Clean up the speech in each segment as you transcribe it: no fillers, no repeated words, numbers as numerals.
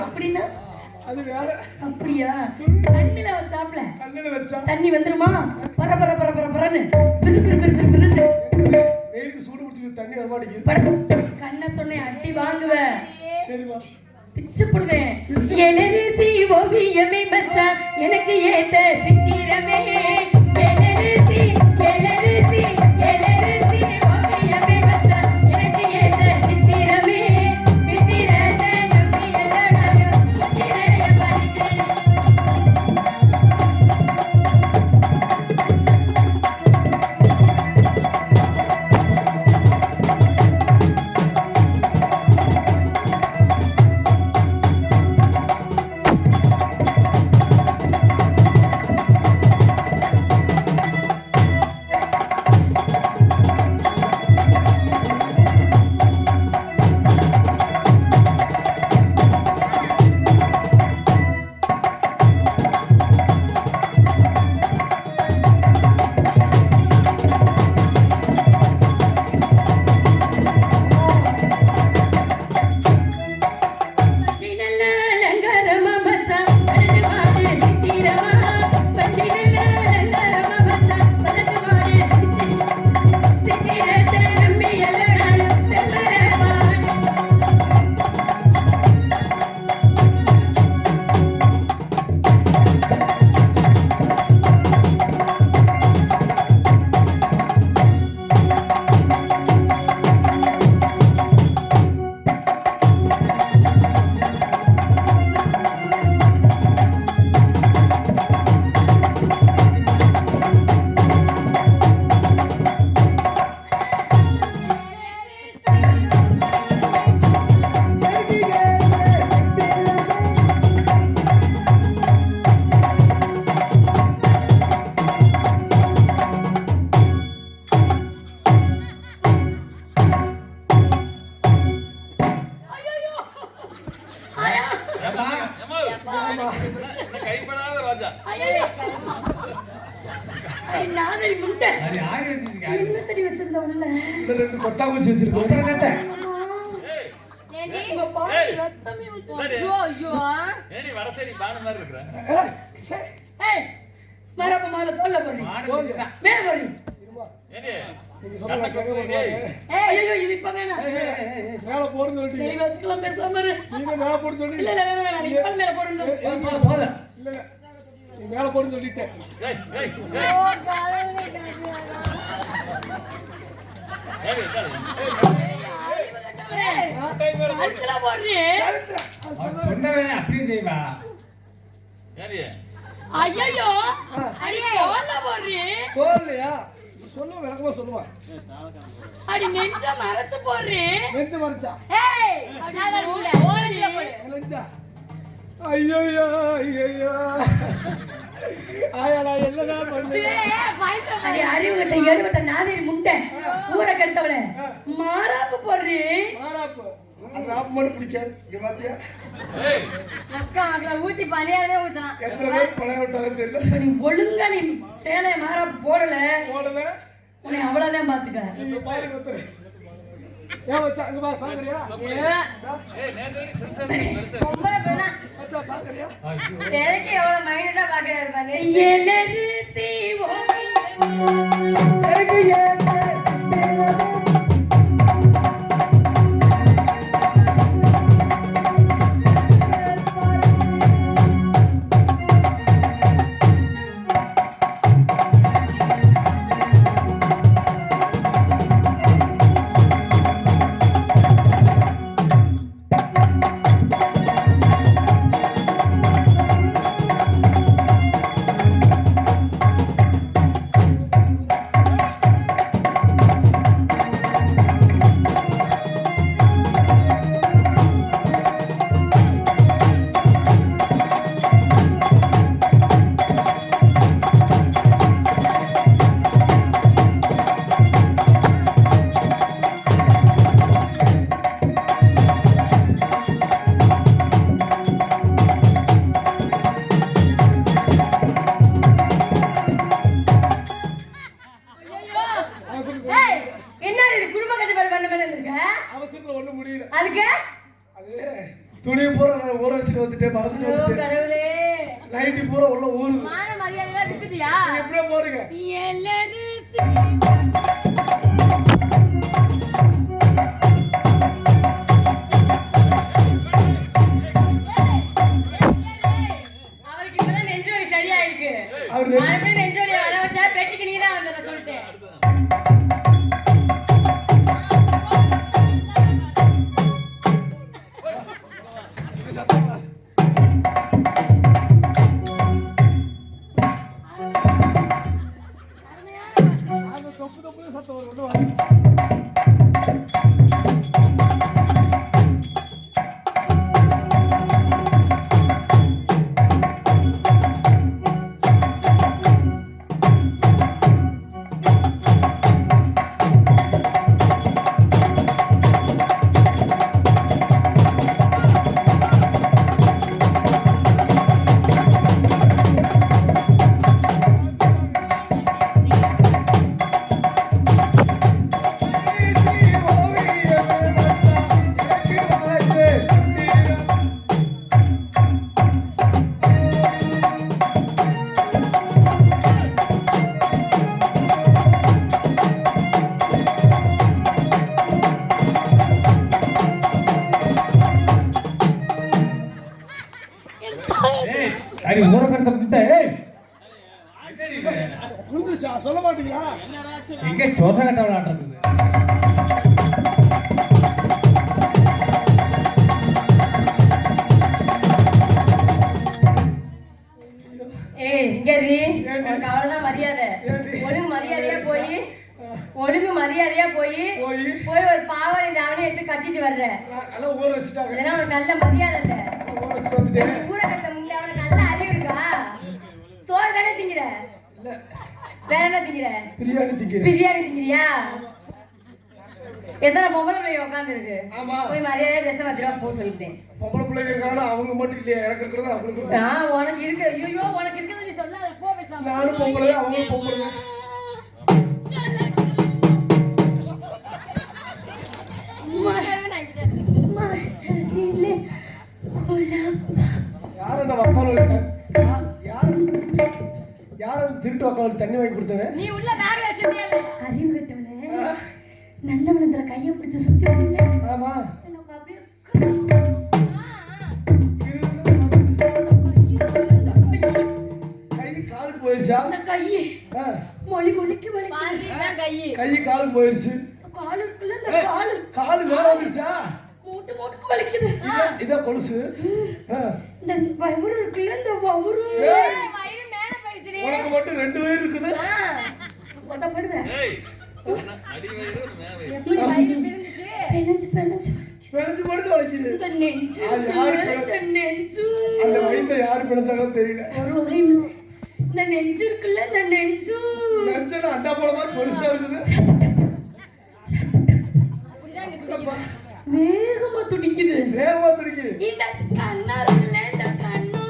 அப்படின்னா அது வேற. அப்படியா? கண்ணுல வச்சாப்ல கண்ணுல வச்சா தண்ணி வந்துருமா? பர பர பர பர பரன்னு பிரு பிரு பிரு பிரு பிருன்னு வெயிலுக்கு சூடு பிடிச்சி தண்ணி வர மாட்டேங்குது. கண்ண சொன்னேன் அடி வாங்குவேன். சரிவா பிச்சு போடுவேன். எலரிசி ஓவியமே மச்சான் எனக்கு ஏத்த சித்திரமே. எலரிசி எலரிசி எலரிசி ஓவியமே மச்சான் எனக்கு ஏத்த சித்திரமே. சித்திரத்தை நம்பி எல்லாம் நானும் முத்திரைய பறிச்சேன். கொட்டாங்குச்சி வச்சிருக்கேன். மேல போடுன்னு சொல்லிட்டேன். அப்படியே செய்வா. ஐயோ போடலையா? சொல்லுவா, விளக்கமா சொல்லுவா. அடி நெஞ்ச மறைச்சு போடுறே. நெஞ்ச மறைச்சா? நெஞ்சா? ஐயோ ஐயோ ஆயா நான் என்னதான் பண்ணுவேன்? அறிவு கட்ட ஏழுவட்ட நாதேரி முண்டை ஊரை கெடுத்தவளே மாறாப்பு போடுறே. மாறாப்பு அந்த ஆப்பு மட்டும் பிடிக்காது. இங்க பாத்தியா ஊத்தி பணியாரமே ஊத்தலாம். எத்தனை பேர் பழைய விட்டாலும் தெரியல. இப்ப நீ ஒழுங்கா நீ சேலைய மாறாப்பு போடல உன்னை அவ்வளவுதான் பாத்துக்க. நீங்க பாருங்க ஒருத்தர் ஏன் வச்சா அங்க பாக்குறியா? பொம்பளை பெண்ணா வச்சா பாக்குறியா? தெரைக்கு எவ்வளவு மைனட்டா பாக்குறாரு பாரு. எலரிசி எனக்கு ஏன் துணியை பூரா நான் ஊற வச்சுட்டு வந்துட்டேன், மறந்துட்டு ஐயோ, வந்துட்டேன். கடவுளே. நைட்டி பூரா உள்ள ஊறுது. மான மரியாதையெல்லாம் வித்துட்டியா? நீங்க எப்படியோ போறீங்க? அவருக்கு இப்பதான் நெஞ்சு வலி சரியாயிருக்கு. அவரு மறுபடியும் நெஞ்சு வலியை வர வச்சா பெட்டிக்கு நீதான் வந்த சொல்லிட்டேன். அந்த தொப்பு தொப்புல சத்தம் வரும். ஒண்ணு வாங்க. ஏய், அடி ஊற கடத்த குட்ட. ஏய், புரிஞ்சுச்சா? சொல்ல மாட்டீங்களா? எங்க சோற கட்ட விளையாடுறது? ஏய், இங்க இரு. உனக்கு அவ்வளவுதான் மரியாதை. ஒழுங்கு மரியாதையா போய் ஒரு பாவாடை தாவணி எடுத்து கட்டிட்டு வர்ற. எல்லாம் ஊற வச்சுட்டாங்க. இதெல்லாம் ஒரு நல்ல மரியாதை இல்ல. ஊற வச்சுட்டு வந்துட்டேன். ஊற கட்ட முன்னே அவனுக்கு நல்ல அறிவு இருக்கா? சோறு தானே திங்கிற? வேற என்ன திங்கிற? பிரியாணி திங்கிறேன். பிரியாணி திங்கிறியா? எத்தனை பொம்பளை பிள்ளைங்க உட்கார்ந்து இருக்கு? ஆமா. போய் மரியாதையா திசை மாத்திரமா போ சொல்லிட்டேன். பொம்பளை பிள்ளைங்க இருக்காங்க, அவங்க மட்டும் இல்லையா? எனக்கு இருக்கிறது அவங்களுக்கு இருக்கு. உனக்கு இருக்கு. ஐயோ, உனக்கு இருக்கிறது நீ சொல்லாத. போ பேசாம. நானும் பொம்பளை, அவங்களும் பொம்பளை. யார் அந்த வக்கால யார் திருட்டு வக்கால தண்ணி வாங்கி கொடுத்தவங்க? நீ உள்ள கார் வச்சிட்டியல்ல? அறிவு கட்டவனே நந்தவனத்துல கையை பிடிச்சு சுத்தி விடல. ஆமா. எனக்கு அப்படியே கை காலுக்கு போயிருச்சா? அந்த கையை மொழி மொழிக்கு வலிக்குது. பாதிதான் கை. கை காலுக்கு போயிருச்சு. காலுக்குள்ள இந்த காலு காலு மேல வந்துச்சா? மூட்டு மூட்டுக்கு வலிக்குது. இதான் கொலுசு. இந்த வயிறு இருக்குல்ல, இந்த வயிறு ஏய், வயிறு மேல போயிடுச்சுடி. உனக்கு மட்டும் 2 வயிறு இருக்குது. உதப்படுத. எப்படி வயிறு பிரிஞ்சுச்சு? பெனஞ்சு பெனஞ்சு பிணைச்சு படிச்சு வலிக்குது. இந்த நெஞ்சு அது யாரு இந்த நெஞ்சு அந்த வயித்தை யாரு பிணைச்சாலும் தெரியல. ஒரு வகை இந்த நெஞ்சு இருக்குல்ல, இந்த நெஞ்சு நெஞ்சல அண்டா போல மாதிரி பெருசா இருக்குது. அப்படிதான் இங்க துடிக்குது. வேகமா துடிக்குது. வேகமா துடிக்குது. இந்த கண்ணா இருக்குல்ல, இந்த கண்ணு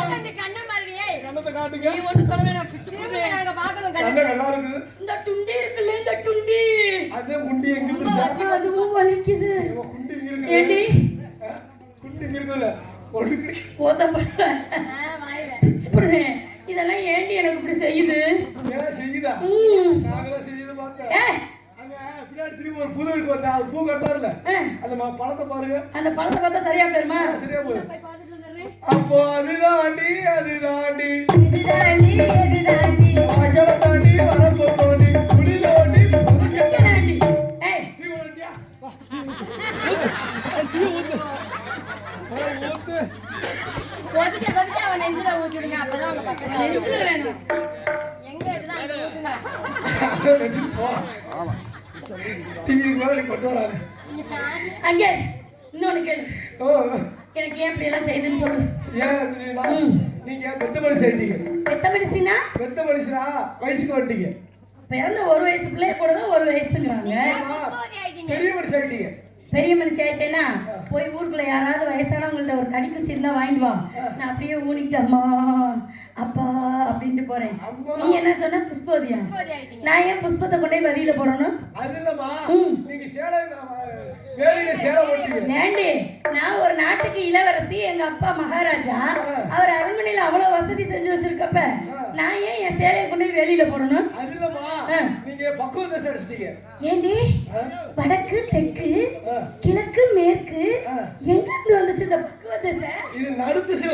கண்ணு கண்ண மாதிரி. ஏய், கண்ணத்தை காட்டுங்க. நீ ஒண்ணு சொல்ல வேணாம். பிச்சு திரும்ப நாங்க பார்க்கணும் கண்ணை கண்ணு. நல்லா இருக்குது. இந்த துண்டி இருக்குல்ல, இந்த துண்டி அதே குண்டி எங்க இருக்குது? அதுவும் வலிக்குது. குண்டி இங்க ஏடி இருக்குது. குண்டி இங்க இருக்குல்ல, ஒண்ணு கிடைக்கும். போதப்படுற வாயில. பிச்சு போடுறேன். இதெல்லாம் ஏண்டி எனக்கு இப்படி செய்யுது? ஏன் செய்யுதா? நாங்களாம் செய்யுது பார்த்தேன். ஏய், அங்க பின்னாடி திரும்பி ஒரு புது வீட்டு வந்தேன். அது பூ கட்டாருல, அந்த பழத்தை பாருங்க. அந்த பழத்தை பார்த்தா சரியா போயிருமா? சரியா போயிடும். போய் பார்த்துட்டு வந்துடுறேன். அப்போ அதுதாண்டி அதுதாண்டி இதுதாண்டி, இதுதாண்டி, அகல தாண்டி வரப்போ தோண்டி குடி தோண்டி இதுதாண்டி. ஏய், டீ ஊத்தியா? வா, டீ ஊத்து. ஊத்து. கொதிக்க அவன் நெஞ்சில ஊத்திடுங்க. அப்பதான் அவங்க பக்கத்துல நெஞ்சில வேணும். எங்க இருக்குதோ அங்க ஊத்துங்க. அதை வச்சுட்டு போ. டீக்கு மேல நீ கொண்டு வராது. அங்கே இன்னொன்னு கேளு. ஓ, எனக்கு ஏன் இப்படி எல்லாம் செய்யுதுன்னு சொல்லு. ஏன் இருந்துச்சுன்னா, நீங்க பெத்த மனுஷன் ஆயிட்டீங்க. எத்த மனுஷனா? பெத்த மனுஷனா வயசுக்கு வந்துட்டீங்க. பிறந்த ஒரு வயசு பிள்ளைய கூட தான் ஒரு வயசுங்கிறாங்க. புஷ்பவதி ஆயிட்டீங்க. பெரிய மனுஷன் ஆயிட்டீங்க. பெரிய மனுஷி ஆயிட்டேன்னா போய் ஊருக்குள்ள யாராவது வயசானவங்கள்ட்ட ஒரு கடிக்குச்சி இருந்தா வாங்கிட்டு வா. நான் அப்படியே ஊனிக்கிட்டு அம்மா அப்பா அப்படின்ட்டு போறேன். நீ என்ன சொன்ன? புஷ்பவதியா? புஷ்பவதி ஆயிட்டீங்க. நான் ஏன் புஷ்பத்தை கொண்டே வதியில போடணும்? அது இல்லம்மா, நீங்க சேலை வேலையில சேலை ஓட்டீங்க. ஏண்டி, நான் ஒரு நாட்டுக்கு இளவரசி, எங்க அப்பா மகாராஜா. அவர் அரண்மனையில அவ்வளவு வசதி செஞ்சு வச்சிருக்கப்ப நான் ஏன் என் சேலையை கொண்டு போய் வெளியில போடணும்? நீங்க பக்குவ தசை அடிச்சிட்டீங்க. ஏண்டி வடக்கு தெற்கு கிழக்கு மேற்கு எங்க இருந்து வந்துச்சு இந்த பக்குவ தசை? இது நடுத்திசை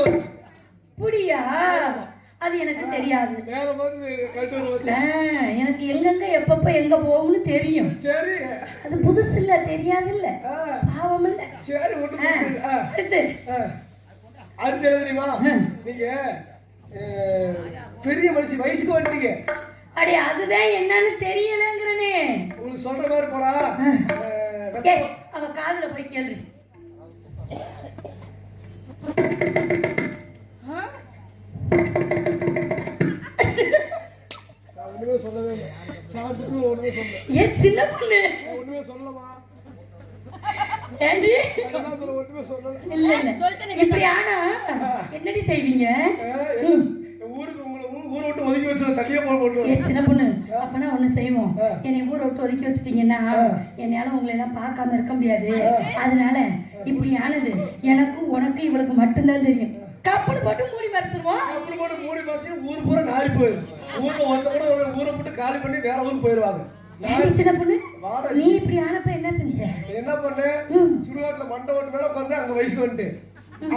புடியா? அது எனக்கு தெரியாது. வேற மாதிரி கல்ட்டு எனக்கு எங்கெங்க எப்பப்ப எங்க போகும்னு தெரியும். சரி, அது புதுசு இல்ல, தெரியாது இல்ல, பாவம் இல்ல. சரி அடுத்து அடுத்து என்ன தெரியுமா? நீங்க பெரிய மனுஷி வயசுக்கு வந்துட்டீங்க. அடே அதுதான் என்னன்னு தெரியலங்கிறனே. உங்களுக்கு சொல்ற மாதிரி போடா. அவ காதுல போய் கேளு. ஒண்ணுமே சொல்லவே இல்லை. சாப்பிட்டு ஒண்ணுமே சொல்லல. ஏன் சின்ன பொண்ணு ஒண்ணுமே சொல்லலமா? ஏண்டி ஒண்ணுமே சொல்லல. இல்ல இல்ல இப்படி ஆனா என்னடி செய்வீங்க? ஊருக்கு ஊரை விட்டு ஒதுக்கி வச்சு தனியா போட்டு. ஏன் சின்ன பொண்ணு, அப்பனா ஒண்ணு செய்வோம். என்னை ஊரை விட்டு ஒதுக்கி வச்சுட்டீங்கன்னா என்னால உங்களை எல்லாம் பார்க்காம இருக்க முடியாது. அதனால இப்படி ஆனது எனக்கு உனக்கு இவளுக்கு மட்டும்தான் தெரியும். கப்பல் போட்டு மூடி மறைச்சிருவோம். கப்பல் போட்டு மூடி மறைச்சு ஊர் பூரா நாரி போயிடும். ஊர்ல ஒருத்த கூட ஊரை போட்டு காலி பண்ணி வேற ஊருக்கு போயிடுவாங்க. சின்ன பொண்ணு, நீ இப்படி ஆனப்ப என்ன செஞ்ச? என்ன பண்ண? சுடுகாட்டுல மண்டை ஓட்டு மேல உட்காந்து அங்க வயசுக்கு வந்துட்டு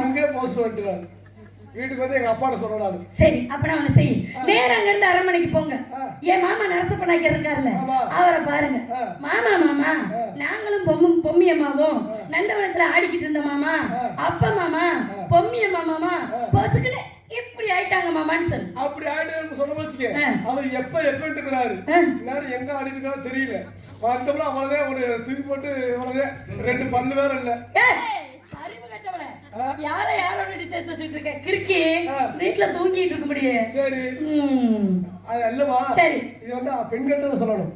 அங்கே போஸ்ட் வந்துட்டு வீட்டுக்கு வந்து எங்க அப்பாட்ட சொல்லணும். சரி, அப்ப நான் ஒண்ணு செய். நேரா அங்க இருந்து அரண்மனைக்கு போங்க. என் மாமா நரசப்பனாக்கி இருக்காருல்ல, அவரை பாருங்க. மாமா மாமா நாங்களும் பொம்மி அம்மாவும் நந்தவனத்துல ஆடிக்கிட்டு இருந்த மாமா. அப்பா மாமா பொம்மி அம்மா மாமா பொசுக்குன்னு இப்படி ஆயிட்டாங்க மாமான்னு சொல்லு. அப்படி ஆயிட்டு சொன்ன வச்சுக்க. அவர் எப்ப எப்பன்ட்டு இருக்கிறாரு. நேரம் எங்க ஆடிட்டு இருக்காரு தெரியல. வந்தோம்னா அவ்வளவுதான் ஒரு தூக்கி போட்டு அவ்வளவுதான். 2 பல்லு வேற இல்ல. யார யாரோட சேர்த்து வச்சுட்டு இருக்க கிறுக்கி வீட்டுல தூங்கிட்டு இருக்க முடியும். சரி அது அல்லவா? சரி, இது வந்து பெண்கள்ட்ட சொல்லணும்.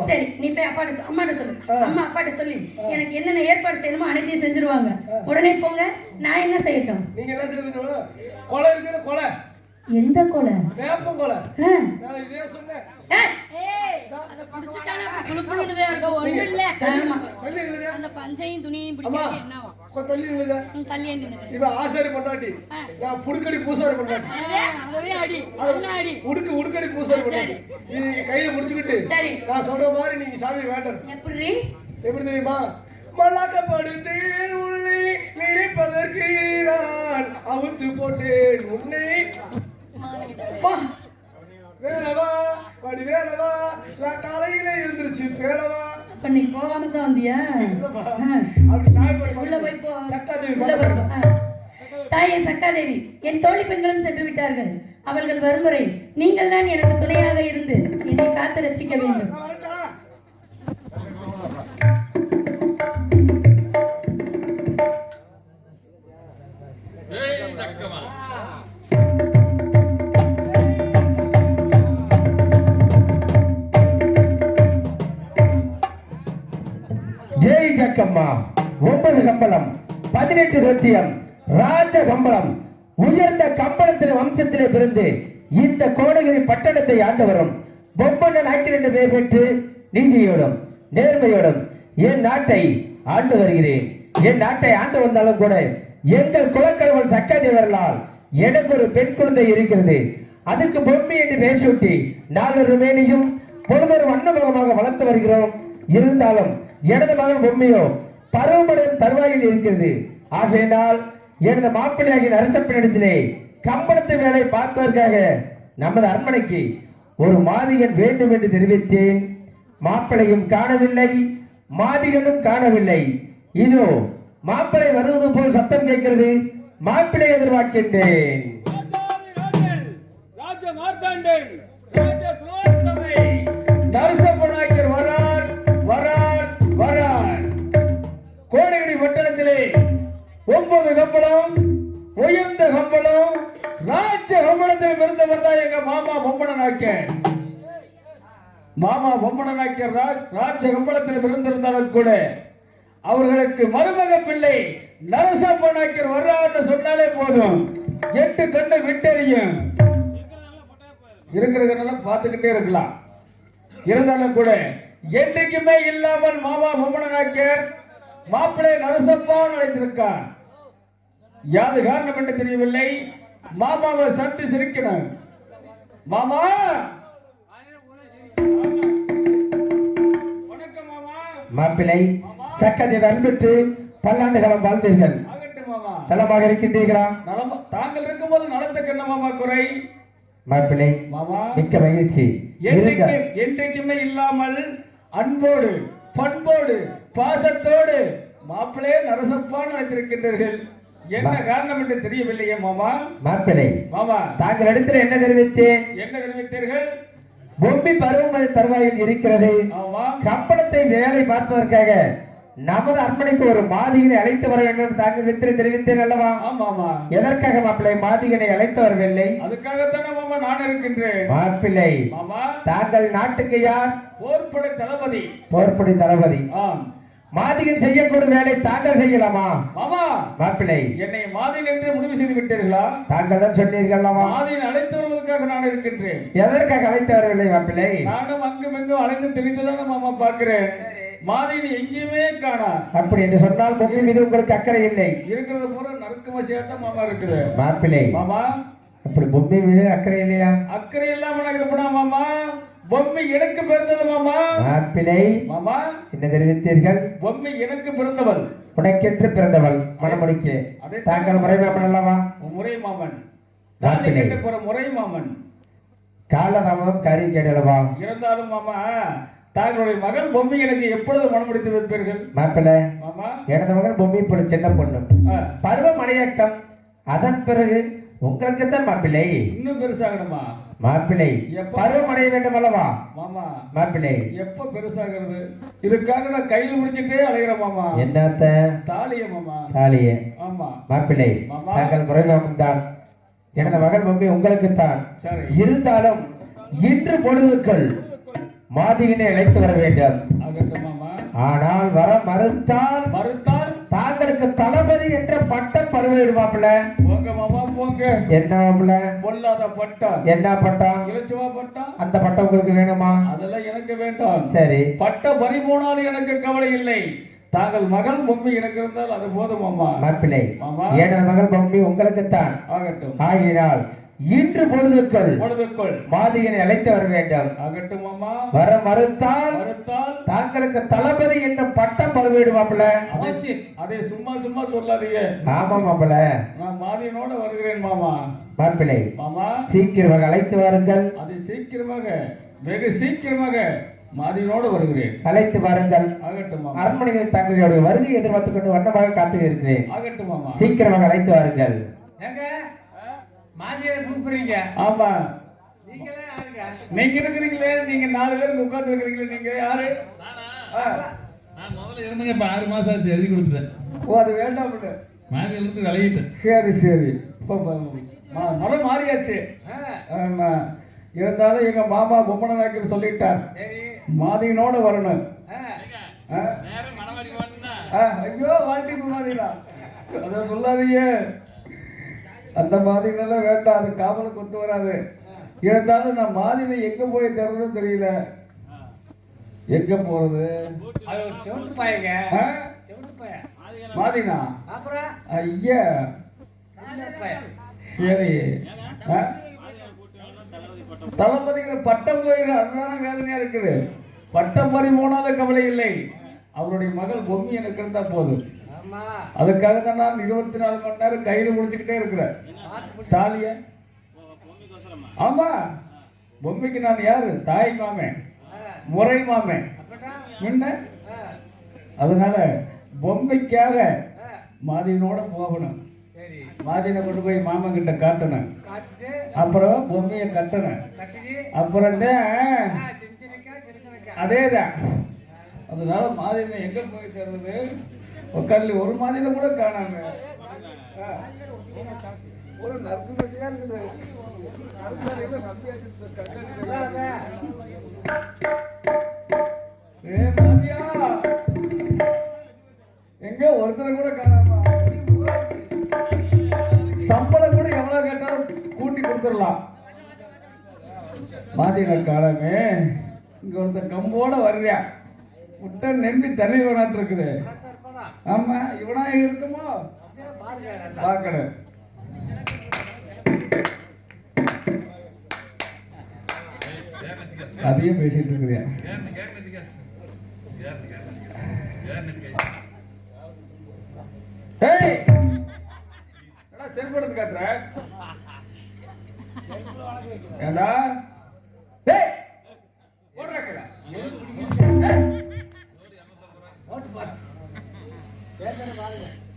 சரி, நீ போய் அம்மாட்ட சொல்லு. அம்மா அப்பாட்ட சொல்லி எனக்கு என்னென்ன ஏற்பாடு செய்யணுமோ அனைத்தையும் செஞ்சிருவாங்க. உடனே போங்க. நான் என்ன செய்யட்டும்? நீங்க என்ன செய்யணும்? கொலை இருக்குது. கொலை எந்த கொலை? வேப்பம் கொலை. நான் இதே சொன்னேன். அத குடிச்சிட்டானே குளுக்குளுனே அங்க ஒண்ணு இல்ல. ஆமா, தள்ளி நில்லுங்க. அந்த பஞ்சையும் துணியையும் பிடிக்க என்னவா? தள்ளி நில்லுங்க. தள்ளி நின்னு இவ ஆசாரி பொண்டாட்டி, நான் புடுக்கடி பூசாரி பொண்டாட்டி. அதவே அடி என்ன அடி? உடுக்கடி பூசாரி பொண்டாட்டி. நீங்க கையில முடிச்சுக்கிட்டு நான் சொல்ற மாதிரி நீங்க சாமி வேண்டணும். எப்படி தெரியுமா? மலக்கப்படுத்தேன் உன்னை நினைப்பதற்கு நான் அவுத்து போட்டேன் உன்னை. வேலவா படி வேலவா, நான் காலையில எழுந்திருச்சு பேலவா. அப்ப நீ போகாம தான் வந்தியா? அப்படி சாமி உள்ள போய் போ. சக்காதேவி தாயே சக்காதேவி, என் தோழி பெண்களும் சென்று விட்டார்கள். அவர்கள் வரும் வரை நீங்கள் தான் எனக்கு துணையாக இருந்து என்னை காத்து ரட்சிக்க வேண்டும். ஜெய் ஜக்கம்மா. 9 கம்பளம் 18 தொட்டியம் ராஜ கம்பளம். உயர்ந்த கம்பளத்தின் வம்சத்திலே பிறந்து இந்த கோடகிரி பட்டணத்தை ஆண்டு வரும் பொம்மன் நாய்க்கு பேர் பெற்று நீதியோடும் நேர்மையோடும் என் நாட்டை ஆண்டு வருகிறேன். என் நாட்டை ஆண்டு வந்தாலும் கூட எங்கள் குலக்கடவுள் சக்காதேவர்களால் எனக்கு ஒரு பெண் குழந்தை இருக்கிறது. அதுக்கு பொம்மி என்று பேசூட்டி நாளொரு மேனியும் பொழுதொரு வண்ணமுகமாக வளர்த்து வருகிறோம். இருந்தாலும் எனது மகன் பொம்மையோ பருவமடையும் தருவாயில் இருக்கிறது. ஆகையினால் எனது மாப்பிள்ளையாகிய நரசப்பனிடத்திலே கம்பளத்து வேலை பார்ப்பதற்காக நமது அரண்மனைக்கு ஒரு மாதிகன் வேண்டும் என்று தெரிவித்தேன். மாப்பிள்ளையும் காணவில்லை, மாதிகனும் காணவில்லை. இதோ மாப்பிள்ளை வருவது போல் சத்தம் கேட்கிறது. மாப்பிள்ளை எதிர்பார்க்கின்றேன். நரசப்பனாக்கியர் வரார் வரார் வரார். கோடகிரி பட்டணத்திலே 9 கம்பளம் உயர்ந்த கம்பளம் ராஜ கம்பளத்தில் பிறந்தவர் தான் எங்க மாமா பொம்மன நாயக்கர். மாமா பொம்மன நாயக்கர் ராஜ கம்பளத்தில் பிறந்திருந்தாலும் கூட அவர்களுக்கு மருமக பிள்ளை நரசப்ப நாயக்கர் வர்றான்னு சொன்னாலே போதும் 8 கண்ணை விட்டறியும். இருக்கிறதெல்லாம் பார்த்துக்கிட்டே இருக்கலாம். இருந்தாலும் கூட என்றைக்குமே இல்லாமல் மாமா பொம்மன நாயக்கர் மாப்பிள்ளை நரசப்பான்னு அழைத்திருக்கார். யாது காரணம் என்று தெரியவில்லை. மாமாவை சட்டு சிரிக்கணும். மாமா வணக்கம் மாமா. மாப்பிள்ளை சக்கத்தை வரம்பெற்று பல்லாண்டு காலம் வாழ்ந்தீர்கள். ஆகட்டும் மாமா. நலமாக இருக்கின்றீர்களா? நலமா தாங்கள் இருக்கும்போது நலத்துக்கு என்ன மாமா குறை? மாப்பிள்ளை மாமா மிக்க மகிழ்ச்சி. இருங்க. என்றைக்குமே இல்லாமல் அன்போடு பண்போடு பாசத்தோடு மாப்பிளே நரசப்பான்னு அழைத்திருக்கின்றீர்கள். என்ன காரணம் என்று தெரியவில்லையே மாமா. மாப்பிள்ளை மாமா தாங்கள் இடத்துல என்ன தெரிவித்தேன்? என்ன தெரிவித்தீர்கள்? பொம்மி பருவமழை தருவாயில் இருக்கிறது. ஆமா கம்பளத்தை வேலை பார்ப்பதற்காக நமது அரண்மனைக்கு ஒரு மாதிகனை அழைத்து வர வேண்டும் என்று தாங்கள் இடத்தில் தெரிவித்தேன் அல்லவா? ஆமாமா. எதற்காக மாப்பிள்ளை மாதிகனை அழைத்து வரவில்லை? அதுக்காகத்தானே மாமா நான் இருக்கின்றேன். மாப்பிள்ளை மாமா தாங்கள் நாட்டுக்கு யார்? போர்படை தளபதி. போர்ப்படை தளபதி. ஆம். மாதிகன் செய்யக்கூடிய வேலை தாங்கள் செய்யலாமா? மாமா மாப்பிள்ளை என்னை மாதின் என்று முடிவு செய்து விட்டீர்களா? தாங்கள் தான் சொன்னீர்கள் அல்லவா? மாதின் அழைத்து வருவதற்காக நான் இருக்கின்றேன். எதற்காக அழைத்து வரவில்லை மாப்பிள்ளை? நானும் அங்கும் இங்கும் அலைந்து தெரிந்துதானே மாமா பார்க்கிறேன். மாதின் எங்கேயுமே காணா. அப்படி என்று சொன்னால் பொம்மி மீது உங்களுக்கு அக்கறை இல்லை. இருக்கிறது பூரா நறுக்கு மசியாட்டம் மாமா இருக்குது. மாப்பிள்ளை மாமா அப்படி பொம்மி மீது அக்கறை இல்லையா? அக்கறை இல்லாம நான் இருப்பனா மாமா? பொம்மை எனக்கு பிறந்தது மாமா. மாப்பிள்ளை மாமா என்ன தெரிவித்தீர்கள்? பொம்மை எனக்கு பிறந்தவள். உனக்கென்று பிறந்தவள் மணமுடிக்கு. தாங்கள் முறை மாமன் அல்லவா? முறை மாமன். மாப்பிள்ளை. தாலி கட்ட போற முறை மாமன். காலதாமதம் கறி கேடலவா? இருந்தாலும் மாமா தாங்களுடைய மகள் பொம்மை எனக்கு எப்பொழுது மணமுடித்து வைப்பீர்கள்? மாப்பிள்ளை மாமா எனது மகன் பொம்மி இப்படி சின்ன பொண்ணு பருவ மணியட்டம். அதன் பிறகு உங்களுக்கு தான் மாப்பிள்ளை. இன்னும் பெருசாகணுமா? மாப்பிள்ளை எப்ப? பருவம் அடைய வேண்டும் அல்லவா? மாமா மாப்பிள்ளை எப்ப பெருசாகிறது? இதுக்காக நான் கையில் முடிச்சுட்டே அலைகிறேன் மாமா. என்னத்த? தாலிய மாமா. தாலியே. ஆமா மாப்பிள்ளை மாமா. தாங்கள் முறை மாமன் தான். எனது மகன் பொம்மி உங்களுக்கு தான். சரி. இருந்தாலும் இன்று பொழுதுக்குள் மாதிகனை அழைத்து வர வேண்டும். ஆகட்டும் மாமா. ஆனால் வர மறுத்தால் தாங்களுக்கு தளபதி என்ற பட்டம் பருவிடுவாப்புல. போங்க மாமா போங்க. என்ன மாப்பிள்ள? பொல்லாத பட்டம். என்ன பட்டம்? இலச்சுவா பட்டம். அந்த பட்டம் உங்களுக்கு வேணுமா? அதெல்லாம் எனக்கு வேண்டாம். சரி. பட்டம் பறி போனாலும் எனக்கு கவலை இல்லை. தாங்கள் மகள் பொம்மை எனக்கு இருந்தால் அது போதும் மாமா. மாப்பிள்ளை மாமா எனது மகள் பொம்மி உங்களுக்குத்தான். ஆகட்டும். ஆகினால் இன்று பொழுதுக்குள் பொழுதுக்குள் மாதிகனை அழைத்து வர வேண்டும். ஆகட்டும் மாமா. வர மறுத்தால் தாங்களுக்கு தளபதி என்ற பட்டம் பருவிடுவாப்புல. அதை சும்மா சும்மா சொல்லாதீங்க. ஆமா மாப்பிள்ள. நான் மாதியனோட வருகிறேன் மாமா. மாப்பிள்ளை மாமா சீக்கிரமாக அழைத்து வாருங்கள். அதை சீக்கிரமாக வெகு சீக்கிரமாக மாதியனோட வருகிறேன். அழைத்து வாருங்கள். ஆகட்டும் மாமா. அரண்மனையில் தங்களுடைய வருகை எதிர்பார்த்துக் கொண்டு வண்ணமாக காத்து இருக்கிறேன். ஆகட்டும் மாமா. சீக்கிரமாக அழைத்து வாருங்கள். ஆமா நீங்க இருக்கிறீங்களே, நீங்க 4 பேருக்கு உட்கார்ந்து இருக்கிறீங்களே, நீங்க யாரு? நான் முதல்ல இருந்துங்க, இப்ப 6 மாசம் ஆச்சு எழுதி கொடுத்துட்டேன். ஓ அது வேண்டாம். மாதிரில இருந்து விலகிட்டேன். சரி சரி. இப்போ முறை மாறியாச்சு. ஆமா. இருந்தாலும் எங்க மாமா பொம்மன நாயக்கர் சொல்லிட்டார் மாதினோட வரணும். ஐயோ வாட்டி மாதிரிடா அத சொல்லாதீங்க. அந்த மாதிரிலாம் வேண்டாம், அது காவலுக்கு கொண்டு வராது. இருந்தாலும் நான் மாதிரில எங்க போய் தரதுன்னு தெரியல. எங்க போறது? மாதினா ஐயா சரி. தளபதிங்கிற பட்டம் போயிடும், அதுதானே வேதனையா இருக்குது. பட்டம் பறி போனாலும் கவலை இல்லை. அவருடைய மகள் பொம்மி எனக்கு இருந்தா போதும். அதுக்காக தான் நான் 24 மணி நேரம் கையில முடிச்சுக்கிட்டே இருக்கிறேன் தாலிய. ஆமா பொம்மைக்கு நான் யாரு? தாய் மாமன், முறை மாமன் முன்ன. அதனால பொம்மைக்காக மாதினோட போகணும். மாதினை கொண்டு போய் மாமன் கிட்ட காட்டணும். அப்புறம் பொம்மையை கட்டணும். அப்புறம் அதேதான். அதனால மாதினை எங்க போய் தருவது? உட்கார்ல ஒரு மாதிரில கூட காணாம ஒரு நறுக்கு பசியா இருக்குது. எங்க ஒருத்தரை கூட காணாம. சம்பளம் கூட எவ்வளவு கேட்டாலும் கூட்டி கொடுத்துடலாம். மாதின காலமே இங்க ஒருத்தர் கம்போட வர்றியா முட்டை நெம்பி தண்ணி வேணாட்டு இருக்குது. ஆமா இவனா இருக்குமோ? பார்க்கணும். அதையும் பேசிட்டு இருக்கிறியா? ஏய், என்னடா செல்ஃபோன் எடுத்து காட்டுற? ஏண்டா? டேய், போடுறாக்கடா.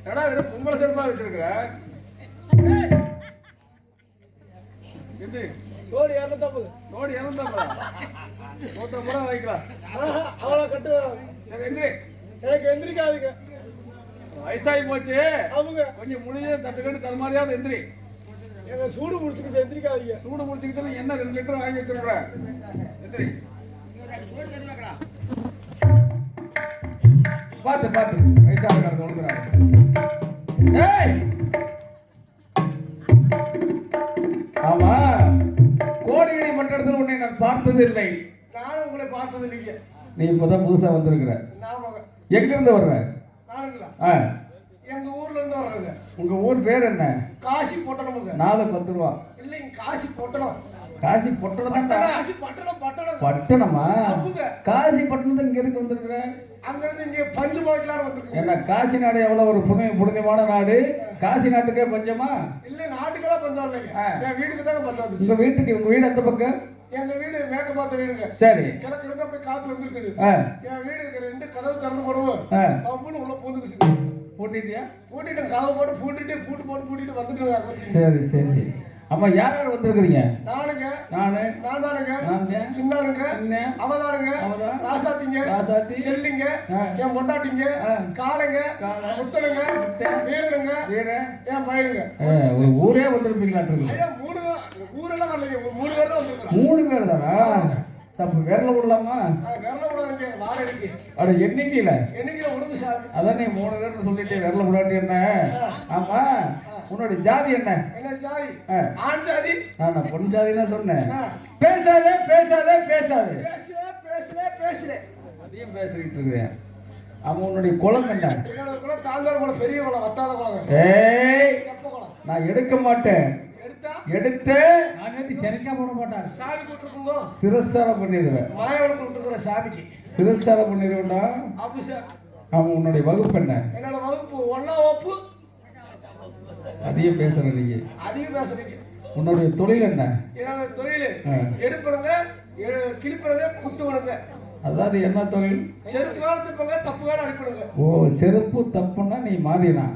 என்னடா வெறும் பொங்கல் செருப்பா வச்சிருக்கிற? எது? சோடி 250. நோடி எவன் தான் 150 ரூபா வைக்கலாம். அவளை கட்டு. சரி எந்திரி. எனக்கு எந்திரிக்காதுங்க. வயசாகி போச்சு. அவங்க கொஞ்சம் முடிஞ்ச தட்டுக்கட்டு தரமாரியாவது எந்திரி. எங்க சூடு முடிச்சுக்க எந்திரிக்காதீங்க. சூடு முடிச்சுக்கிட்டு என்ன 2 லிட்டர் வாங்கி வச்சிருக்கிறேன். எந்திரி. பார்த்து பார்த்து வயசாக கடந்து ஒழுங்குறாங்க. ஏய், ஆமா, கோடிகளை மட்டத்தில் உன்னை நான் பார்த்தது இல்லை. நானும் உங்களை பார்த்தது இல்லைங்க. நீ இப்பதான் புதுசா வந்திருக்கிற. நாமங்க. எங்க இருந்து வர்ற? நானுங்களா? ஆ, எங்க ஊர்ல இருந்து வர்றதுங்க. உங்க ஊர் பேர் என்ன? காசி பொட்டணமுங்க. 4-10 ரூபா. இல்லைங்க, காசி பொட்டணம். காசி பட்டணம் தான். காசி பட்டணம். பட்டணம் பட்டணமா? அவங்க. காசி பட்டணத்துக்கு இங்க எதுக்கு வந்திருக்கிற? அங்க இருந்து இங்க பஞ்சு போய்க்கலாம்னு வந்திருக்கேன். ஏன்னா காசி நாடு எவ்வளவு ஒரு புனிதமான நாடு. காசி நாட்டுக்கே பஞ்சமா? இல்ல, நாட்டுக்கெல்லாம் பஞ்சம் இல்லைங்க. என் வீட்டுக்கு தாங்க பஞ்சம் வந்துச்சு. உங்க வீட்டுக்கு, உங்க வீடு எந்த பக்கம்? எங்க வீடு மேற்க பார்த்த வீடுங்க. சரி. கிழக்கு இருந்து அப்படியே காத்து வந்துருக்குது. ஆ, என் வீடுக்கு 2 கதவு திறந்து போடுவோம். ஆ. அப்படின்னு உள்ள பூந்துக்குச்சு. பூட்டிட்டியா? பூட்டிட்டு கதவு போட்டு பூட்டு போட்டு பூட்டிட்டு வந்துட்டு. சரி சரி. அப்ப யார் யார் வந்திருக்கிறீங்க? நானுங்க. நானு. நான் தானுங்க. நானுங்க. சின்னானுங்க. சின்ன. அவதானுங்க. அவதான். ராசாத்திங்க. ராசாத்தி. செல்லிங்க. ஆ. என் மொண்டாட்டிங்க. ஆ. காளைங்க. காளை. முத்தனுங்க. முத்தன். வீரனுங்க. வீர. என் பையனுங்க. ஒரு ஊரே வந்திருப்பீங்களாட்டு. ஐயா, 3 ஊரெல்லாம் வரலைங்க. 3 பேர் தான் வந்திருக்கிறோம். 3 பேர் தானா? தப்பு விரல விடலாமா? விரல விடாதீங்க, வாடகைக்கு. அட எண்ணிக்கையில என்னைக்கு உடம்பு சாமி. அதான் நீ 3 பேர்னு சொல்லிட்டு விரல விடாட்டி என்ன? ஆமா, உன்னுடைய ஜாதி என்ன? என்ன ஜாதி? ஆ. ஆண் ஜாதி. நான் பொன் ஜாதி தான் சொன்னேன். ஆ. பேசாதே பேசாதே பேசாதே. பேசுறேன். அதையும் பேசிக்கிட்டு இருக்கிறேன். அவன் உன்னுடைய குளம் என்ன? என்னோட குளம் தாழ்வார குளம், பெரிய குளம், வத்தாத குளம். ஏய், தெப்ப குளம். நான் எடுக்க மாட்டேன். எடுத்து நான் நேத்து செரிக்கா போட மாட்டான். சாமி கூப்பிட்டுருக்கோங்க. சிரஸ்தாரம் பண்ணிடுவேன். மாயோட கூப்பிட்டுருக்குற சாமிக்கு. சிரஸ்தாரம் பண்ணிடுவேன்டா. அப்படி சார். அவன் உன்னுடைய வகுப்பு என்ன? என்னோட வகுப்பு 1ஆம் வகுப்பு. அதையும் பேசுற நீங்க. அதிகம் பேசுறீங்க. உன்னுடைய தொழில் என்ன? என்னோட தொழில் எடுப்பணுங்க, கிளிப்பணுங்க, குத்துவணுங்க. அதாவது என்ன தொழில்? செருப்பு காலம் திப்பங்க, தப்பு காலம் அடிப்பணுங்க. ஓ, செருப்பு தப்புன்னா நீ மாதினா?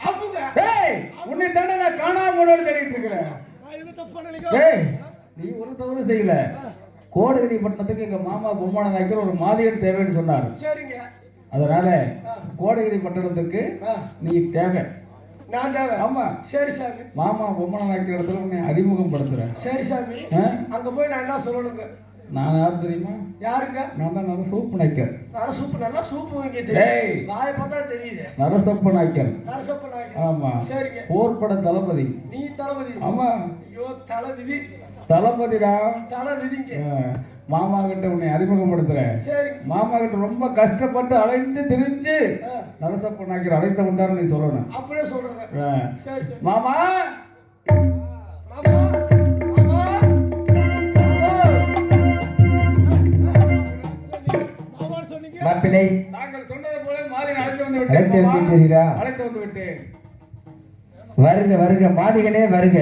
அவங்க. ஏய், உன்னை தானே நான் காணாம போனோன்னு சொல்லிட்டு இருக்கிறேன். நான் எது தப்பு பண்ணலைங்க. ஏய், நீ ஒரு தவறு செய்யல. கோடகிரி பட்டணத்துக்கு எங்க மாமா பொம்மான நாயக்கர் ஒரு மாதியர் தேவைன்னு சொன்னார். சரிங்க. அதனால கோடகிரி பட்டணத்துக்கு நீ தேவை. நான் தேவை. ஆமா. சரி சாமி. மாமா பொம்மான நாயக்கர் இடத்துல உன்னை அறிமுகம் படுத்துறேன். சரி சாமி. அங்க போய் நான் என்ன சொல்லணுங்க? நான் யார் தெரியுமா? யாருங்க? நான் தான் நரசூப்பு நாயக்கர். நரசூப்பு, நல்லா சூப்பு வைக்க ஏய். தெரியும். வாயை பார்த்தா தெரியுது. நரசூப்பு நாயக்கர். நரசூப்பு நாயக்கர். ஆமா. சரிங்க. போர்பட தளபதி. நீ தளபதி. ஆமா. ஐயோ, தளபதி. தளபதிடா. தளபதிங்க. மாமா கிட்ட உன்னை அறிமுகப்படுத்துறேன். சரி. மாமா கிட்ட ரொம்ப கஷ்டப்பட்டு அலைந்து திரிஞ்சு நரசப்ப நாயக்கர் அழைத்து வந்தாரு நீ சொல்லணும். அப்படியே சொல்றேன். சரி சரி. மாமா, மாமா, மாமா, மாமா சொன்னீங்க. மாப்பிள்ளை தாங்கள் சொன்னது போல மாதிரி அழைத்து வந்து அழைத்து விட்டேன். விட்டீர்களா? அழைத்து வந்து விட்டேன். வருக வருக மாதிகளே வருக.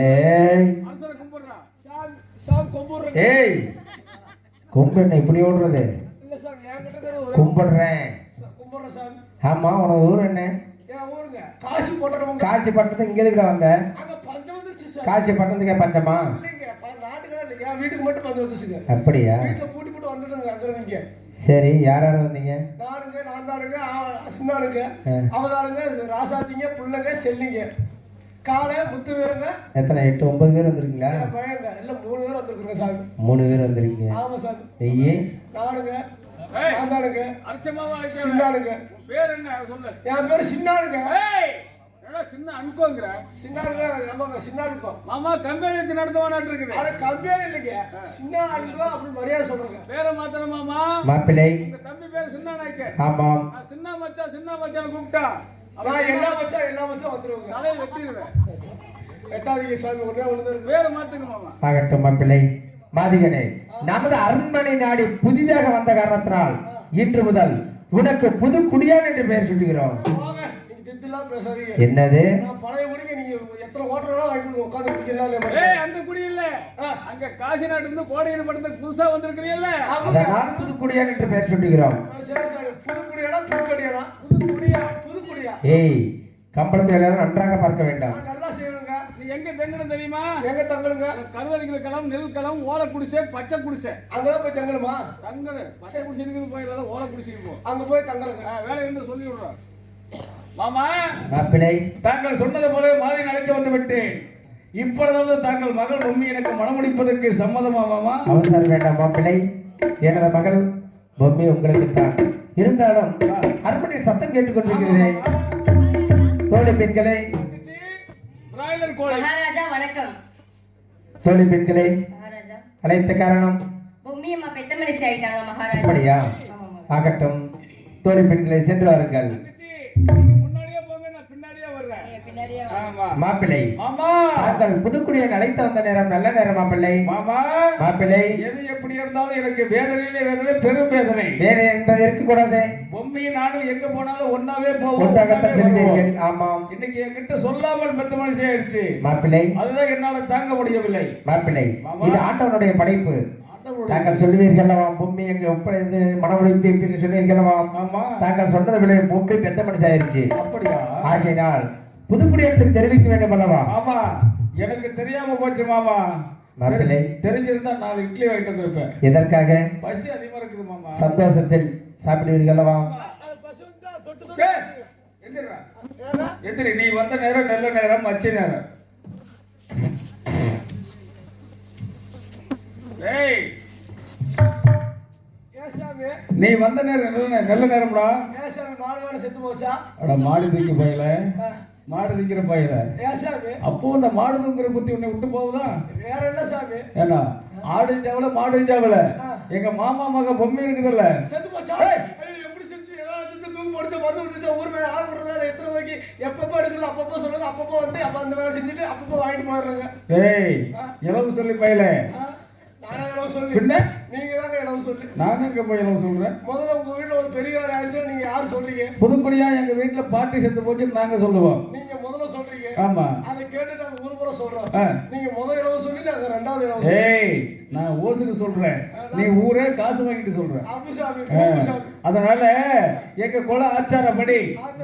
ஏய் அரசரை கும்பிடுறான். சாமி கும்பிடுறேன். ஏய், கும்பிடு இப்படி ஓடுறது? இல்ல சாமி, என்கிட்ட ஒரு கும்பிடுறேன். கும்பிடுறேன் சாமி. ஆமா, உனக்கு ஊர் என்ன? என் ஊருங்க காசி போட்டவங்க. காசி பட்டணத்துக்கு இங்க எதுக்குடா வந்த? அங்க பஞ்சம் வந்துருச்சு சார். காசி பட்டணத்துக்கே பஞ்சமா? இல்லைங்க, நாட்டுக்கெல்லாம் இல்லைங்க, என் வீட்டுக்கு மட்டும் பஞ்சம் வந்துச்சுங்க. அப்படியா? வீட்டுல பூட்டி போட்டு வந்துடுங்க. அங்க இருந்தீங்க. சரி, யார் யார் வந்தீங்க? நானுங்க, நான் தானுங்க, சின்னானுங்க, அவதானுங்க, ராசாத்திங்க, புள்ளங்க, செல்லிங்க, காலை, முத்து வீரங்க. எத்தனை? 8 9 பேர் வந்திருக்கீங்களா? என் பையங்க எல்லாம் 3 பேர் வந்துருக்குறோம் சாமி. 3 பேர் வந்திருக்கீங்க. ஆமா சாமி. ஐயே, நானுங்க, நான் தானுங்க, அர்ச்சமாவா சின்னானுங்க. பேர் என்ன சொல்லு? என் பேரு சின்னானுங்க. ஏய், என்னடா சின்ன அன்கோங்கற? சின்னானுங்க, நமக்கு சின்னானுங்க. மாமா கம்பெனி வச்சு நடத்துவானாட்டு இருக்குது. அட கம்பெனி இல்லைங்க, சின்னானுங்க அப்படி மரியாதை சொல்றேங்க. பேரை மாத்தணும் மாமா. மாப்பிள்ளை. உங்க தம்பி பேர் சின்ன நாயக்கர். ஆமாம். நான் சின்ன மச்சான் கூப்பிட்டா நான் எல்லா மச்சம் வந்துருவேங்க. தலையை வெட்டிடுவேன். எட்டாதீங்க சாமி, ஒரே ஒன்று வேற மாத்துங்க மாமா. ஆகட்டும் மாப்பிள்ளை. மாதிகனே, நமது அரண்மனை நாடி புதிதாக வந்த காரணத்தினால் இன்று முதல் உனக்கு புது குடியான் என்று பெயர் சுட்டுகிறோம். வாங்க, நீங்க திட்டுலாம் பேசாதீங்க. என்னது? நான் பழைய குடிங்க, நீங்க எத்தனை ஓட்டலாம் வாங்கிட்டு உட்காந்து குடிக்கலாம். ஏய், அந்த குடி இல்ல, அங்க காசி நாட்டுல இருந்து கோடையில மட்டும் புதுசா வந்திருக்கிறீல்ல, அதனால் புது குடியான் என்று பெயர் சுட்டுகிறோம். சரி சரி, புது குடியானா புது குடியா? ஏய், கம்பளத்தை எல்லாரும் நன்றாக பார்க்க வேண்டாம். நல்லா செய்யணுங்க. நீ எங்க தங்கணும் தெரியுமா? எங்க தங்கணுங்க? கருவறைக்கிற களம், நெல் களம், ஓலை குடிசை, பச்சை குடிசை. அங்கதான் போய் தங்கணுமா? தங்கணும். பச்சை குடிசை இருக்குது போயிடலாம், ஓலை குடிசை இருக்கும். அங்க போய் தங்கணுங்க. வேலை இருந்து சொல்லி விடுறோம். மாமா, மாப்பிள்ளை, தாங்கள் சொன்னது போல மாதிரி அழைத்து வந்து விட்டேன். இப்பொழுதாவது தாங்கள் மகள் பொம்மி எனக்கு மணமுடிப்பதற்கு சம்மதமா மாமா? அவசரம் வேண்டாம் மாப்பிள்ளை. எனது மகள் பொம்மி உங்களுக்கு தான். இருந்தாலும் அரண்மனையில் சத்தம் கேட்டுக்கொண்டிருக்கிறதே. தோழி பெண்களே, பிராய்லர் கோழி. மகாராஜா வணக்கம். தோழி பெண்களே, மகாராஜா, அழைத்த காரணம் பொம்மி அம்மா பெத்த மனுஷி ஆயிட்டாங்க மகாராஜா. அப்படியா? ஆமாம். ஆகட்டும், தோழி பெண்களை சென்று வாருங்கள். நீங்க முன்னாடியே போங்க, நான் பின்னாடியே வர்றேன். பின்னாடியே ஆமா. மாப்பிள்ளை, மாமா, தாங்கள் புதுக்குடியை அழைத்து வந்த நேரம் நல்ல நேரம் மாப்பிள்ளை. மாமா, மாப்பிள்ளை, எது எப்படி இருந்தாலும் எனக்கு வேதனையிலே வேதனை, பெரும் வேதனை. வேற என்பது இருக்கக்கூடாது. பொம்மையும் நானும் எங்க போனாலும் ஒன்னாவே போவோம், ஒன்றாகத்தான் செல்வீர்கள். ஆமாம் இன்னைக்கு என்கிட்ட சொல்லாமல் பெத்த மனுஷி ஆயிடுச்சு. மாப்பிள்ளை, அதுதான் என்னால தாங்க முடியவில்லை. மாப்பிள்ளை, இது ஆண்டவனுடைய படைப்பு. ஆண்டவருடைய- தாங்கள் சொல்லுவீர்களவா பொம்மி எங்க ஒப்படைந்து மனமுடிப்பு சொல்லுவீர்களவா? ஆமா. தாங்கள் சொன்னதை விட பொம்மி பெத்த மனுஷன் ஆயிடுச்சு. அப்படியா? ஆகையினால் புதுக்குடியத்துக்கு தெரிவிக்க வேண்டும் அல்லவா? ஆமா, எனக்கு தெரியாம போச்சு மாமா. மாப்பிள்ளை, தெரிஞ்சிருந்தா 4 இட்லி வாங்கிட்டு வந்திருப்பேன். எதற்காக? பசி அதிகமா இருக்குது மாமா. சந்தோஷத்தில் சாப்பிடுவீர்கள் அல்லவா? ஏய், எந்திரிடா. எந்திரி, நீ வந்த நேரம் நல்ல நேரம், மச்ச நேரம். ஏய், ஏன் சாமி? நீ வந்த நேரம் நல்ல நேரம்டா. ஏன் சாமி, மாடு வேலை செத்து போச்சா? அட மாடு தூக்கி போயில, மாடு நிக்கிற பயில. ஏன் சாமி? அப்போ இந்த மாடு தூங்குற புத்தி உன்னை விட்டு போகுதா? வேற என்ன சாமி? ஏன்னா ஆடுஞ்சாவல மாடுஞ்சாவல எங்க மாமா மக பொம்மை இருக்குதுல்ல, செத்து போச்சா? ஐயோ, எப்படி செஞ்சு எல்லாம் செத்து தூக்கு போடுச்சா, மருந்து விட்டுச்சா, ஊர் மேல ஆள் விடுறதா எத்தனை வரைக்கும் எப்பப்போ எடுக்கிறது அப்பப்போ சொல்லுங்க, அப்பப்போ வந்து அப்ப அந்த வேலை செஞ்சுட்டு அப்பப்போ வாங்கிட்டு போயிடுறாங்க. ஏய் இளவு சொல்லி பயில. நானே இடம் சொல்லி பின்ன நீங்க தாங்க இடம் சொல்லி. நானும் எங்க போய் இளவு சொல்றேன். முதல்ல உங்க வீட்டுல ஒரு பெரியவர் ஆயிடுச்சு, நீங்க யாரு சொல்றீங்க? புதுக்குடியா எங்க வீட்டுல பாட்டி செத்து போச்சுன்னு நாங்க சொல்லுவோம். நீங்க முதல்ல சொல்றீங்க. ஆமா. அதை கேட்டு நாங்க ஊர் பூரா சொல்றோம். ஆ. நீங்க முதல் இடம் சொல்லி நாங்க ரெண்டாவது இடம் சொல்லி. ஏய், நான் ஓசுக்கு சொல்றேன், நீ ஊரே காசு வாங்கிட்டு சொல்ற. அபுசாமி சாமி. அதனால எங்க குல ஆச்சாரப்படி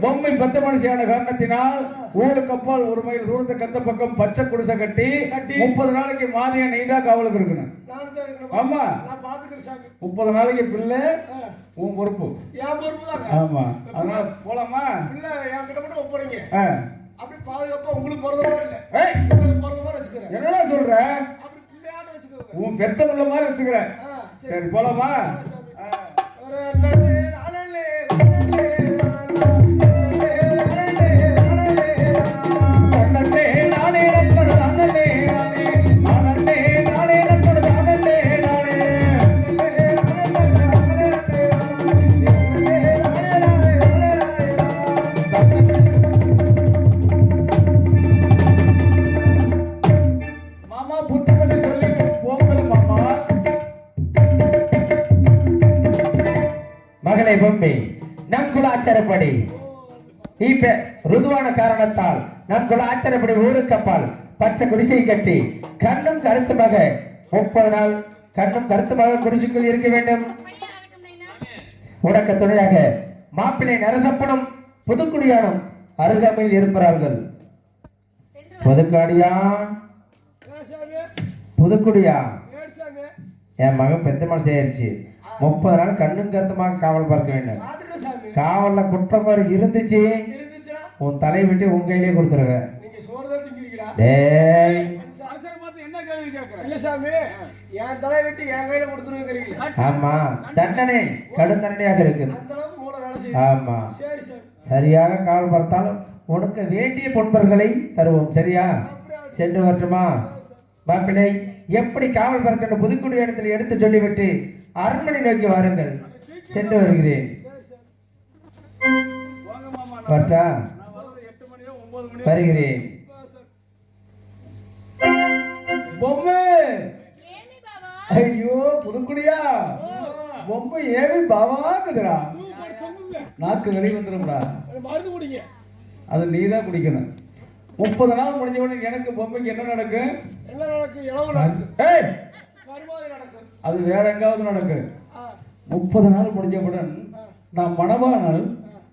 பொம்மை பெத்த மனுஷியான காரணத்தினால் ஊருக்கு அப்பால் 1 மைல் தூரத்தை கத்த பக்கம் பச்சை குடிசை கட்டி 30 நாளைக்கு மாதிரியா நீதான் காவலுக்கு இருக்கணும். நானும் தான் இருக்கணும். ஆமா, நான் பாத்துக்கிறேன் சாமி. 30 நாளைக்கு பிள்ளை உன் பொறுப்பு. என் பொறுப்பு தாங்க. ஆமா, அதனால போலாமா? இல்ல, என் கிட்ட மட்டும் ஒப்படைங்க. ஆ. அப்படி பாதுகாப்பா உங்களுக்கு பிறந்த மாதிரி இல்ல, ஏய், உங்களுக்கு பிறந்த மாதிரி வச்சுக்கிறேன். என்னடா சொல்ற? அப்படி பிள்ளையாட வச்சுக்கோங்க. உன் பெத்த உள்ள மாதிரி வச்சுக்கிறேன். சரி போலாமா? ஒரு நல்ல அனலே அனலே அண்ணே நானே நண்பர் அண்ணே நானே அண்ணே நானே நண்பர் அண்ணே நானே. மாமா புத்திமதி சொல்லி போங்கல மாமா. மகளை பொம்மி, நம் குல ஆச்சாரப்படி இப்ப ருதுவான காரணத்தால் நம் குல ஆச்சாரப்படி ஊருக்கு அப்பால் பச்சை குடிசை கட்டி கண்ணும் கருத்துமாக 30 நாள் கண்ணும் கருத்துமாக குடிசைக்குள் இருக்க வேண்டும். உனக்கு துணையாக மாப்பிள்ளை நரசப்பனும் புதுக்குடியானும் அருகாமையில் இருப்பார்கள். புதுக்காடியா சாமி. புதுக்குடியா, ஏன் சாமி? என் மகன் பெத்த மனசு ஆயிடுச்சு. 30 நாள் கண்ணும் கருத்துமாக காவல் பார்க்க வேண்டும். பாத்துக்கிறேன் சாமி. காவல்ல குற்றம் இருந்துச்சு, இருந்துச்சா? உன் தலை விட்டு உன் கையிலே கொடுத்துருவேன். நீங்க சோறு தான் திங்கிறீங்களா? டேய், அரசரை பார்த்து என்ன கேள்வி கேட்கிறேன்? இல்ல சாமி, என் தலை வெட்டி என் கையில கொடுத்துருவீங்களா? ஆமா, தண்டனை கடும் தண்டனையாக இருக்கு. அந்த அளவுக்கு மூளை வேலை செய்யும். ஆமா, சரி சாமி. சரியாக காவல் பார்த்தாலும் உனக்கு வேண்டிய பொன்பர்களை தருவோம். சரியா? சென்று வரட்டுமா? மாப்பிள்ளை, எப்படி காவல் பார்க்கின்ற புதுக்குடி இடத்தில் எடுத்து சொல்லிவிட்டு அரண்மனை நோக்கி வாருங்கள். சென்று வருகிறேன். வரட்டா? வருகிறேன். பொம்மை ஐயோ புதுக்குடியா பொம்மை ஏவி பாவாக்குதுடா நாக்கு வெளியே வந்துடும்டா மருந்து குடிங்க. அது நீ தான் குடிக்கணும் 30 நாள் முடிஞ்ச உடனே எனக்கு பொம்மைக்கு என்ன நடக்கும் என்ன நடக்கும்? இளவு நடக்கும், ஏய் கருமாதி நடக்கும். அது வேற எங்காவது நடக்கும் 30 நாள் முடிஞ்சவுடன் நான் மணவாளன்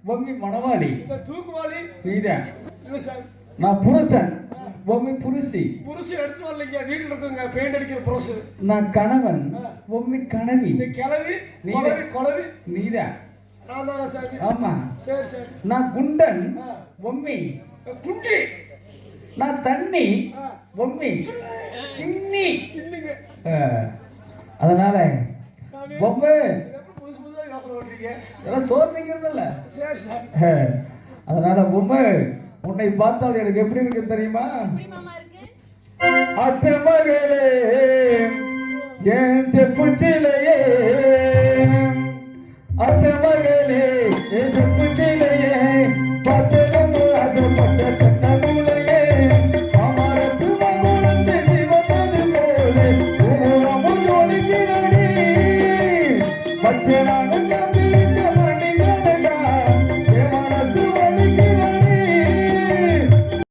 பொம்மி மணவாளி இந்த தூக்குவாளி நீதான் இல்ல சார், நான் புருஷன் பொம்மி புருஷி புருஷன் எடுத்து வரலைங்க, வீட்டுல இருக்குங்க பெயிண்ட் அடிக்கிற புருஷன். நான் கணவன் பொம்மி கணவி இந்த கிளவி நீ கொலவி கொலவி நீதான் நான் தானே சார்? ஆமா சரி சரி. நான் குண்டன் பொம்மி குண்டி நான் தண்ணி பொம்மி சின்னி இல்லைங்க அதனால சாமி. பொம்மை எப்படி புதுசு புதுசாக ஞாபகம் ஓட்டுறீங்க? இதெல்லாம் சோர்ந்தீங்கல்ல சரி சார். அதனால பொம்மை உன்னை பார்த்தால் எனக்கு எப்படி இருக்கு தெரியுமா அத்த மகளே என் செப்புச்சிலையே அத்த மகளே என் செப்புச்சிலையே பார்த்ததும் ஆசைப்பட்ட கண்ண மூலையே அமரத்து மகுளந்து சிவனது போலே உருவமும் ஜொலிக்கிறடி பச்சை நானும்